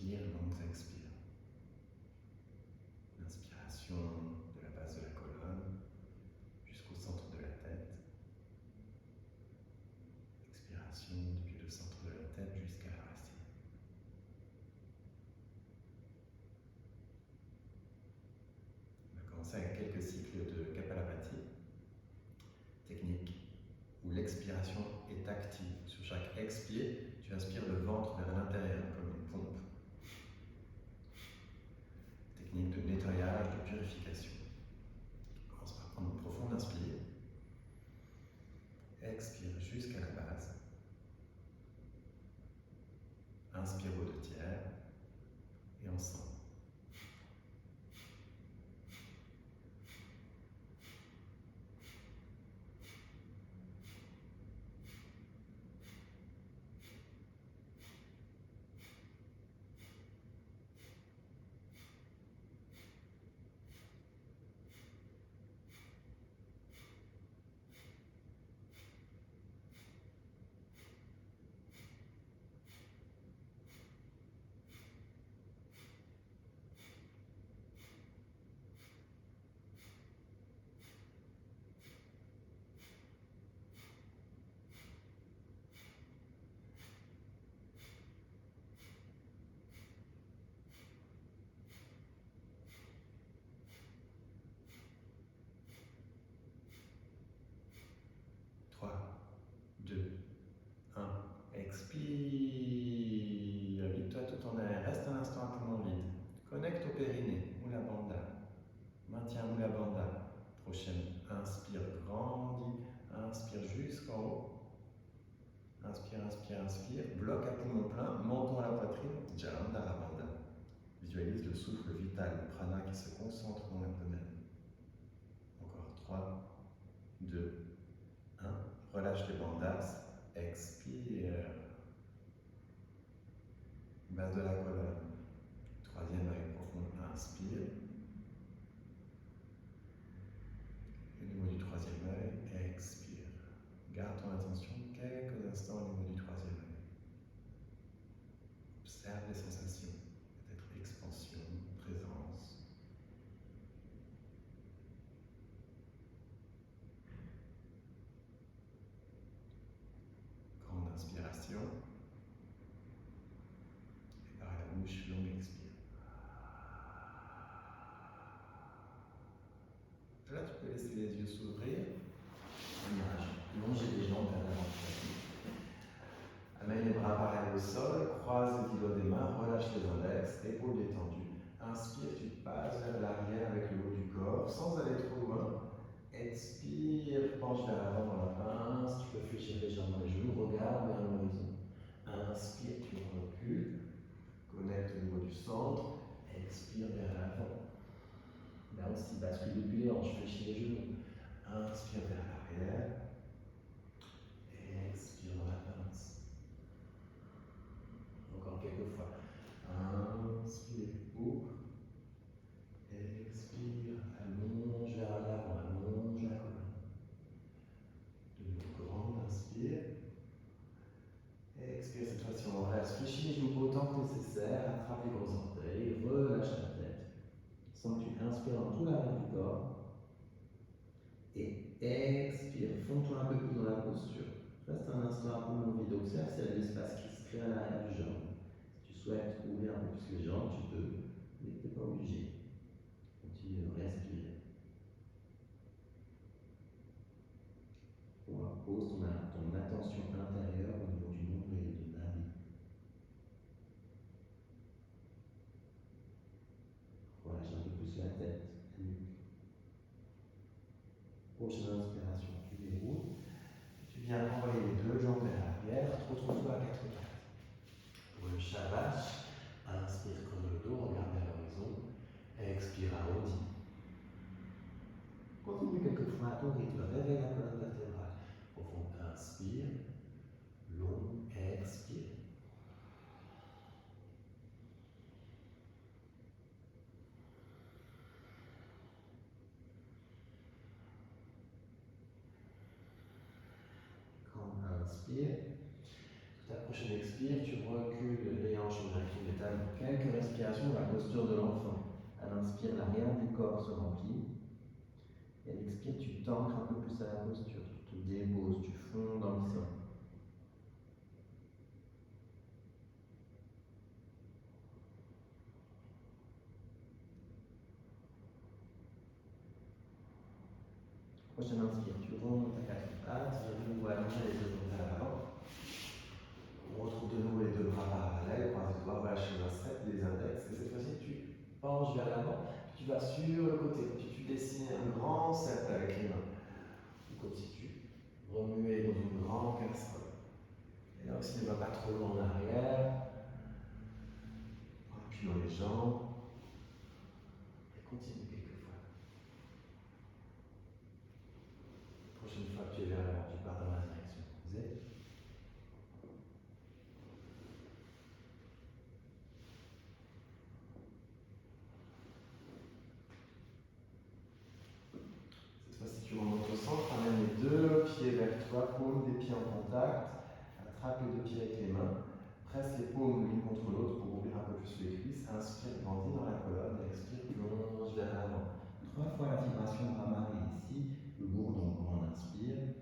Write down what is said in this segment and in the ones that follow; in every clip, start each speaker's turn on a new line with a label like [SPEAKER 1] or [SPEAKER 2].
[SPEAKER 1] Inspire, longues expires. Inspiration de la base de la colonne jusqu'au centre de la tête. Expiration depuis le centre de la tête jusqu'à la racine. On va commencer avec quelques cycles de Kapalabhati, technique où l'expiration est active. Sur chaque expire, tu inspires le ventre vers l'intérieur comme une pompe. Technique de nettoyage, de purification. On commence par prendre une profonde inspire. Expire jusqu'à la base. Inspire aux 2/3 et on sent. Expire, vide-toi tout ton air, reste un instant à poumon vide. Connecte au périnée, Mula Bandha. Maintiens Mula Bandha. Prochaine, inspire, grandis, inspire jusqu'en haut. Inspire, inspire, inspire, bloc à poumon plein, menton à la poitrine, Jalandhara Bandha. Visualise le souffle vital, le prana qui se concentre dans l'abdomen. Encore 3, 2, 1. Relâche les bandhas. Expire. Base de la colonne. Troisième vague profonde. Inspire. Au niveau du troisième œil, expire. Garde ton attention quelques instants au niveau du troisième œil. Observe les sensations. Peut-être expansion, présence. Grande inspiration. Et par la bouche, longue expire. Là, tu peux laisser les yeux s'ouvrir. Image. Longer les jambes vers l'avant. Amène les bras parallèles au sol. Croise les doigts des mains. Relâche les index. Épaules détendues. Inspire, tu passes vers l'arrière avec le haut du corps sans aller trop loin. Expire, penche vers l'avant dans la pince. Tu peux fléchir légèrement les genoux. Regarde vers l'horizon. Inspire, tu recules. Connecte au niveau du centre. Expire vers l'avant. Là aussi, bascule depuis les hanches, fléchis les genoux. Inspire vers l'arrière. Expire dans la pince. Encore quelques fois. Inspire, ouvre. Expire, allonge vers l'avant, allonge la colonne. De nouveau, grande inspire. Expire, cette fois-ci on reste. Fléchis les genoux autant que nécessaire. Attrape les gros orteils. Relâche la tête. Sens que tu inspires dans tout l'arrière du corps. Et expire, fonds-toi un peu plus dans la posture. Reste un instant à poumon vide. Observe s'il y a de l'espace qui se crée à l'arrière du jambe. Si tu souhaites ouvrir un peu plus les jambes, tu peux, mais tu n'es pas obligé. Continue de respirer. Pose ton attention intérieure au niveau du nombril, du navi. Relâche un peu plus la tête, la nuque. Prochaine inspiration, tu déroules. Tu viens renvoyer les deux jambes vers l'arrière. Retrouve-toi à 4 pattes. Pour le shavash, inspire, creuse le dos, regarde vers l'horizon. Expire, arrondis. Continue quelques fois à ton rythme. Réveille la colonne vertébrale. Profond, inspire. Long, expire. Inspire. Ta prochaine prochaine expire, tu recules les hanches en direction des talons. Quelques respirations dans la posture de l'enfant. À l'inspire, l'arrière du corps se remplit. Et à l'expire, tu t'ancres un peu plus à la posture. Tu te déposes, tu fonds dans le sol. Prochaine inspire, tu remontes à quatre pattes, viens de nouveau allonger les deux jambes vers l'avant. On retrouve de nouveau les deux bras parallèles, croise les doigts, relâche les index, les index. Et cette fois-ci, tu penches vers l'avant, tu vas sur le côté, puis tu dessines un grand cercle avec les mains. Comme si tu remuais dans une grande casserole. Et là aussi, ne va pas trop loin en arrière. En appuyant les jambes. Et continue quelques fois. La prochaine fois que tu es vers l'avant, tu pars dans la direction opposée. Cette fois-ci, tu remontes au centre, amène les deux pieds vers toi, paume des pieds en contact, attrape les deux pieds avec les mains, presse les paumes l'une contre l'autre pour ouvrir un peu plus les cuisses, inspire, grandis dans la colonne, et expire, plonge vers l'avant. 3 fois la vibration Brahmari ici, le bourdon quand on inspire.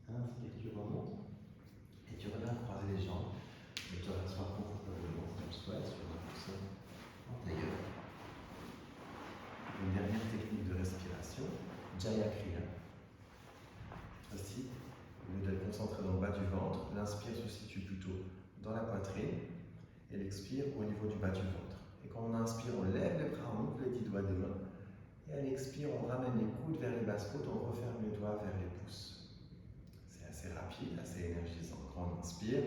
[SPEAKER 1] Inspire, tu remontes et tu reviens croiser les jambes. Et tu rassois confortablement, si tu le souhaites, sur un coussin en tailleur. Une dernière technique de respiration, Jaya Kriya. Aussi, au lieu d'être concentré dans le bas du ventre, l'inspire se situe plutôt dans la poitrine et l'expire au niveau du bas du ventre. Et quand on inspire, on lève les bras, on ouvre les 10 doigts des mains. Et à l'expire, on ramène les coudes vers les basses-côtes, on referme les doigts vers les pouces. C'est assez rapide, assez énergisant. Quand on inspire,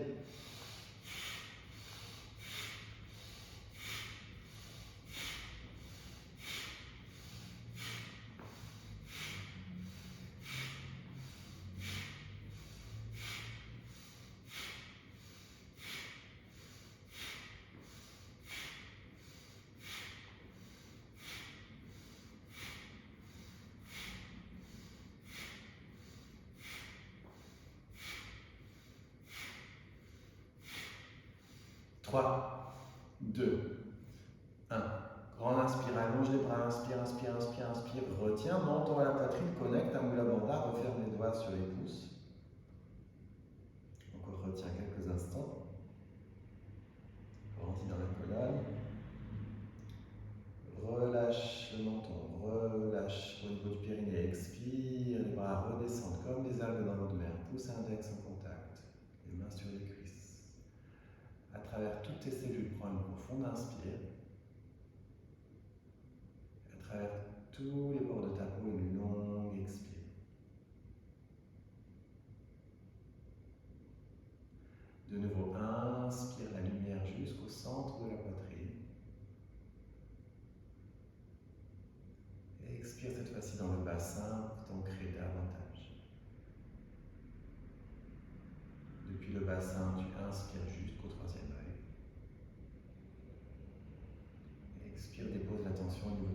[SPEAKER 1] Trois, 2, 1. Grand inspire, allonge les bras, inspire, inspire, inspire, inspire. Retiens, menton à la poitrine, connecte à Mula Bandha, referme les doigts sur les pouces. Encore retiens quelques instants. Grandis dans la colonne. Relâche le menton, relâche au niveau du périnée. Expire, les bras redescendent comme des algues dans l'eau de mer. Pouce index en contact, les mains sur les cuisses. À travers toutes tes cellules, prends une profonde inspire. À travers tous les pores de ta peau, une longue expire. De nouveau, inspire la lumière jusqu'au centre de la poitrine. Et expire cette fois-ci dans le bassin pour t'ancrer davantage. Depuis le bassin, tu inspires jusqu'au troisième œil. Et expire, dépose la tension au niveau